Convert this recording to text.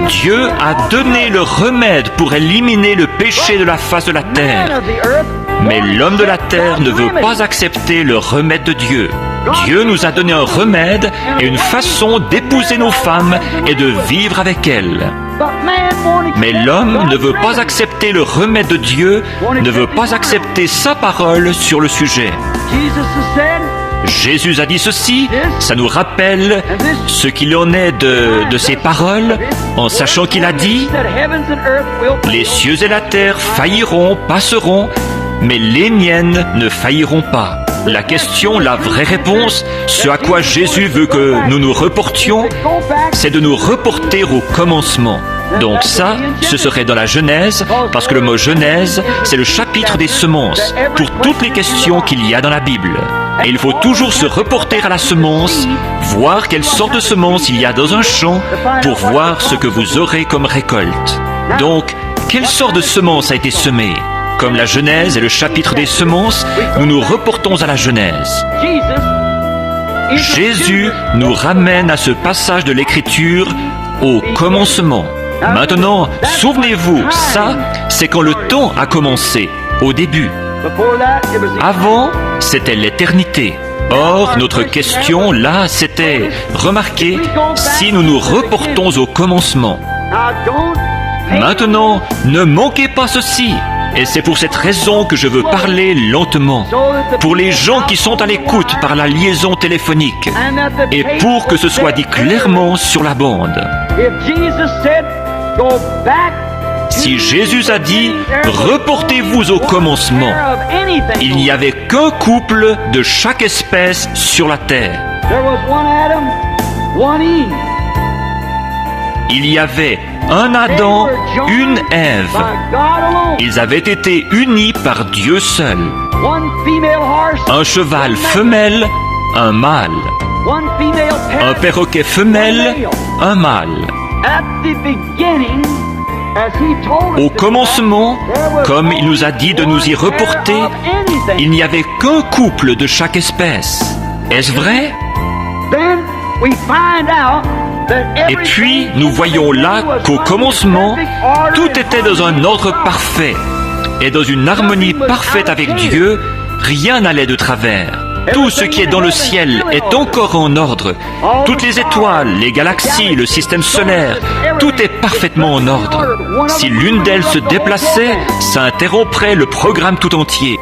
Dieu a donné le remède pour éliminer le péché de la face de la terre. Mais l'homme de la terre ne veut pas accepter le remède de Dieu. Dieu nous a donné un remède et une façon d'épouser nos femmes et de vivre avec elles. Mais l'homme ne veut pas accepter le remède de Dieu, ne veut pas accepter sa parole sur le sujet. Jésus a dit ceci, ça nous rappelle ce qu'il en est de ses paroles, en sachant qu'il a dit « Les cieux et la terre failliront, passeront, mais les miennes ne failliront pas. » La question, la vraie réponse, ce à quoi Jésus veut que nous nous reportions, c'est de nous reporter au commencement. Donc ça, ce serait dans la Genèse, parce que le mot Genèse, c'est le chapitre des semences, pour toutes les questions qu'il y a dans la Bible. Et il faut toujours se reporter à la semence, voir quelle sorte de semence il y a dans un champ, pour voir ce que vous aurez comme récolte. Donc, quelle sorte de semence a été semée ? Comme la Genèse est le chapitre des semences, nous nous reportons à la Genèse. Jésus nous ramène à ce passage de l'Écriture au commencement. Maintenant, souvenez-vous, ça, c'est quand le temps a commencé, au début. Avant, c'était l'éternité. Or, notre question, là, c'était, remarquez, si nous nous reportons au commencement. Maintenant, ne manquez pas ceci. Et c'est pour cette raison que je veux parler lentement, pour les gens qui sont à l'écoute par la liaison téléphonique, et pour que ce soit dit clairement sur la bande. Si Jésus a dit « Reportez-vous au commencement », il n'y avait qu'un couple de chaque espèce sur la terre. Il y avait un Adam, une Ève. Ils avaient été unis par Dieu seul. Un cheval femelle, un mâle. Un perroquet femelle, un mâle. Au commencement, comme il nous a dit de nous y reporter, il n'y avait qu'un couple de chaque espèce. Est-ce vrai? Et puis, nous voyons là qu'au commencement, tout était dans un ordre parfait et dans une harmonie parfaite avec Dieu, rien n'allait de travers. Tout ce qui est dans le ciel est encore en ordre. Toutes les étoiles, les galaxies, le système solaire, tout est parfaitement en ordre. Si l'une d'elles se déplaçait, ça interromprait le programme tout entier.